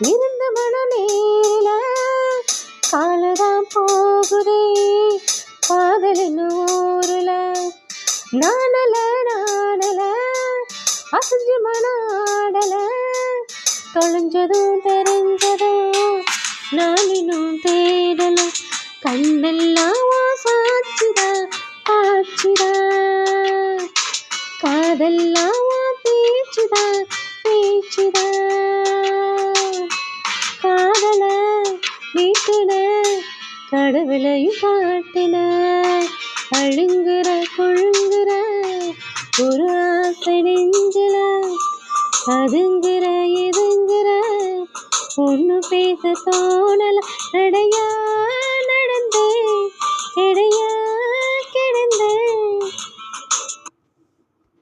இருந்த மனநேரில காலதான் போகுதே காதலின் ஊருல நானல அசஞ்சு மனாடல தொலைஞ்சதும் தெரிஞ்சதும் நான் இன்னும் தேடல கண்ணெல்லாம் சாட்சிதா ஆச்சுதா காதெல்லாம் பேச்சுதா பேச்சுதா காதல வீட்டுல கடவுளையும் காட்டுல அழுங்குற கொழுங்குற ஒரு ஆசை நெஞ்சுல அதுங்குற இதுங்குற ஒண்ணு பேச தோணல நடையா